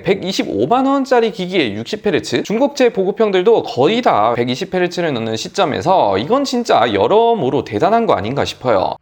125만원짜리 기기에 60Hz, 중국제 보급형들도 거의 다 120Hz를 넣는 시점에서 이건 진짜 여러모로 대단한 거 아닌가 싶어요.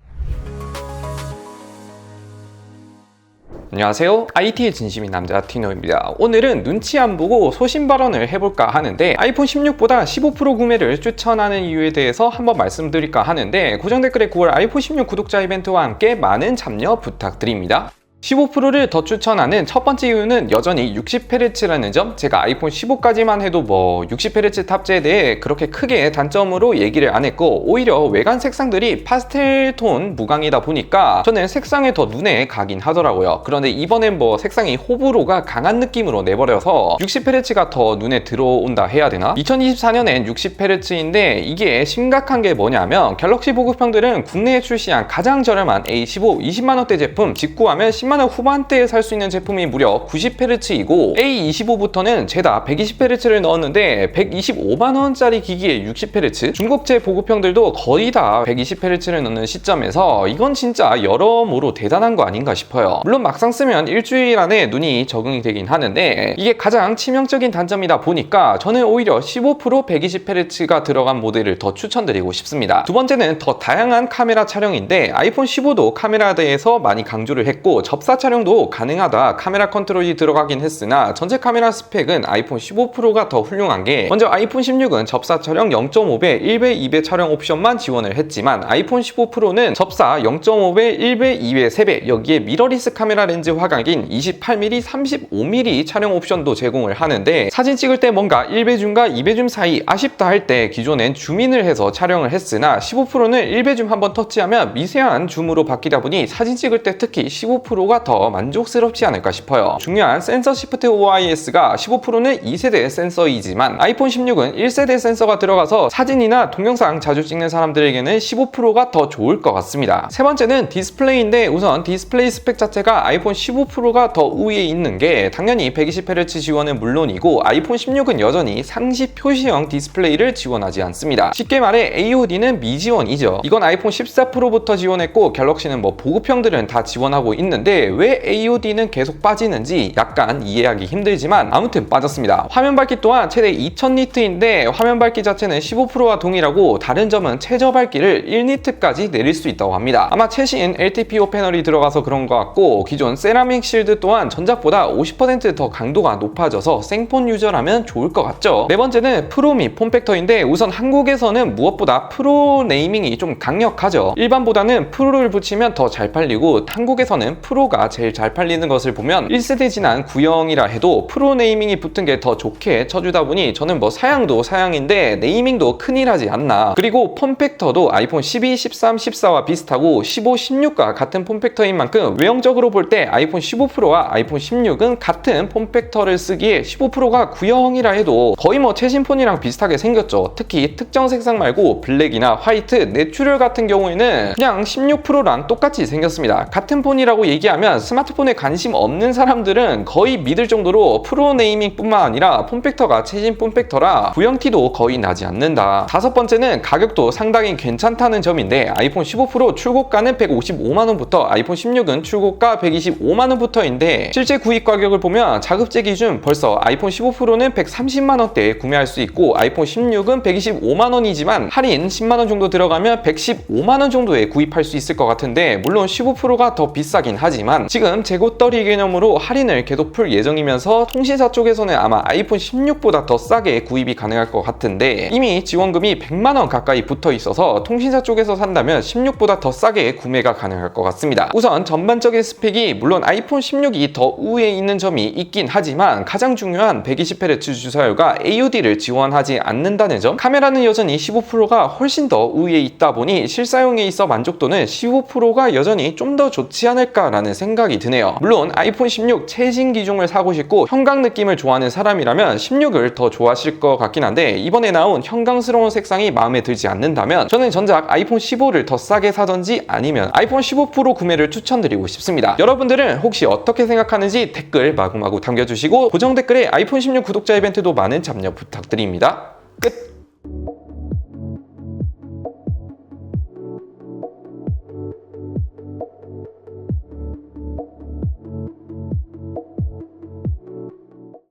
안녕하세요. IT의 진심인 남자 티노입니다. 오늘은 눈치 안 보고 소신 발언을 해볼까 하는데 아이폰 16보다 15% 구매를 추천하는 이유에 대해서 한번 말씀드릴까 하는데 고정 댓글에 9월 아이폰 16 구독자 이벤트와 함께 많은 참여 부탁드립니다. 15%를 더 추천하는 첫 번째 이유는 여전히 60Hz라는 점. 제가 아이폰 15까지만 해도 60Hz 탑재에 대해 그렇게 크게 단점으로 얘기를 안 했고, 오히려 외관 색상들이 파스텔 톤 무광이다 보니까 저는 색상에 더 눈에 가긴 하더라고요. 그런데 이번엔 색상이 호불호가 강한 느낌으로 내버려서 60Hz가 더 눈에 들어온다 해야 되나? 2024년엔 60Hz인데 이게 심각한 게 뭐냐면 갤럭시 보급형들은 국내에 출시한 가장 저렴한 A15 20만원대 제품 직구하면 10만원 후반대에 살 수 있는 제품이 무려 90Hz이고 A25부터는 죄다 120Hz를 넣었는데 125만원짜리 기기에 60Hz, 중국제 보급형들도 거의 다 120Hz를 넣는 시점에서 이건 진짜 여러모로 대단한 거 아닌가 싶어요. 물론 막상 쓰면 일주일 안에 눈이 적응이 되긴 하는데 이게 가장 치명적인 단점이다 보니까 저는 오히려 15% 120Hz가 들어간 모델을 더 추천드리고 싶습니다. 두 번째는 더 다양한 카메라 촬영인데 아이폰 15도 카메라에 대해서 많이 강조를 했고 접사 촬영도 가능하다 카메라 컨트롤이 들어가긴 했으나 전체 카메라 스펙은 아이폰 15 Pro가 더 훌륭한 게, 먼저 아이폰 16은 접사 촬영 0.5배 1배 2배 촬영 옵션만 지원을 했지만 아이폰 15 Pro는 접사 0.5배 1배 2배 3배 여기에 미러리스 카메라 렌즈 화각인 28mm 35mm 촬영 옵션도 제공을 하는데, 사진 찍을 때 뭔가 1배 줌과 2배 줌 사이 아쉽다 할 때 기존엔 줌인을 해서 촬영을 했으나 15 Pro는 1배 줌 한번 터치하면 미세한 줌으로 바뀌다 보니 사진 찍을 때 특히 15 Pro가 더 만족스럽지 않을까 싶어요. 중요한 센서 시프트 OIS가 15 Pro는 2세대 센서이지만 아이폰 16은 1세대 센서가 들어가서 사진이나 동영상 자주 찍는 사람들에게는 15 Pro가 더 좋을 것 같습니다. 세 번째는 디스플레이인데, 우선 디스플레이 스펙 자체가 아이폰 15 Pro가 더 우위에 있는 게 당연히 120Hz 지원은 물론이고 아이폰 16은 여전히 상시 표시형 디스플레이를 지원하지 않습니다. 쉽게 말해 AOD는 미지원이죠. 이건 아이폰 14 Pro부터 지원했고 갤럭시는 보급형들은 다 지원하고 있는데 왜 AOD는 계속 빠지는지 약간 이해하기 힘들지만 아무튼 빠졌습니다. 화면 밝기 또한 최대 2000니트인데 화면 밝기 자체는 15 Pro와 동일하고 다른 점은 최저 밝기를 1니트까지 내릴 수 있다고 합니다. 아마 최신 LTPO 패널이 들어가서 그런 것 같고, 기존 세라믹 실드 또한 전작보다 50% 더 강도가 높아져서 생폰 유저라면 좋을 것 같죠. 네 번째는 프로 및 폼팩터인데, 우선 한국에서는 무엇보다 프로 네이밍이 좀 강력하죠. 일반보다는 프로를 붙이면 더 잘 팔리고 한국에서는 프로가 제일 잘 팔리는 것을 보면 1세대 지난 구형이라 해도 프로 네이밍이 붙은 게 더 좋게 쳐주다 보니 저는 사양도 사양인데 네이밍도 큰일 하지 않나. 그리고 폼팩터도 아이폰 12, 13, 14와 비슷하고 15, 16과 같은 폼팩터인 만큼 외형적으로 볼 때 아이폰 15 Pro와 아이폰 16은 같은 폼팩터를 쓰기에 15 Pro가 구형이라 해도 거의 최신 폰이랑 비슷하게 생겼죠. 특히 특정 색상 말고 블랙이나 화이트, 내추럴 같은 경우에는 그냥 16 Pro랑 똑같이 생겼습니다. 같은 폰이라고 얘기하면 스마트폰에 관심 없는 사람들은 거의 믿을 정도로 프로 네이밍 뿐만 아니라 폼팩터가 최신 폼팩터라 구형티도 거의 나지 않는다. 다섯 번째는 가격도 상당히 괜찮다는 점인데, 아이폰 15 Pro 출고가는 155만원부터 아이폰 16은 출고가 125만원부터인데 실제 구입 가격을 보면 자급제 기준 벌써 아이폰 15 Pro는 130만원대에 구매할 수 있고 아이폰 16은 125만원이지만 할인 10만원 정도 들어가면 115만원 정도에 구입할 수 있을 것 같은데, 물론 15 Pro가 더 비싸긴 하지만 지금 재고떨이 개념으로 할인을 계속 풀 예정이면서 통신사 쪽에서는 아마 아이폰 16보다 더 싸게 구입이 가능할 것 같은데, 이미 지원금이 100만원 가까이 붙어 있어서 통신사 쪽에서 산다면 16보다 더 싸게 구매가 가능할 것 같습니다. 우선 전반적인 스펙이 물론 아이폰 16이 더 우위에 있는 점이 있긴 하지만 가장 중요한 120Hz 주사율과 AOD를 지원하지 않는다는 점, 카메라는 여전히 15 Pro가 훨씬 더 우위에 있다 보니 실사용에 있어 만족도는 15 Pro가 여전히 좀 더 좋지 않을까라는 생각이 드네요. 물론 아이폰 16 최신 기종을 사고 싶고 형광 느낌을 좋아하는 사람이라면 16을 더 좋아하실 것 같긴 한데, 이번에 나온 형광스러운 색상이 마음에 들지 않는다면 저는 전작 아이폰 15를 더 싸게 사던지 아니면 아이폰 15 Pro 구매를 추천드리고 싶습니다. 여러분들은 혹시 어떻게 생각하는지 댓글 마구마구 남겨주시고 고정 댓글에 아이폰 16 구독자 이벤트도 많은 참여 부탁드립니다. 끝!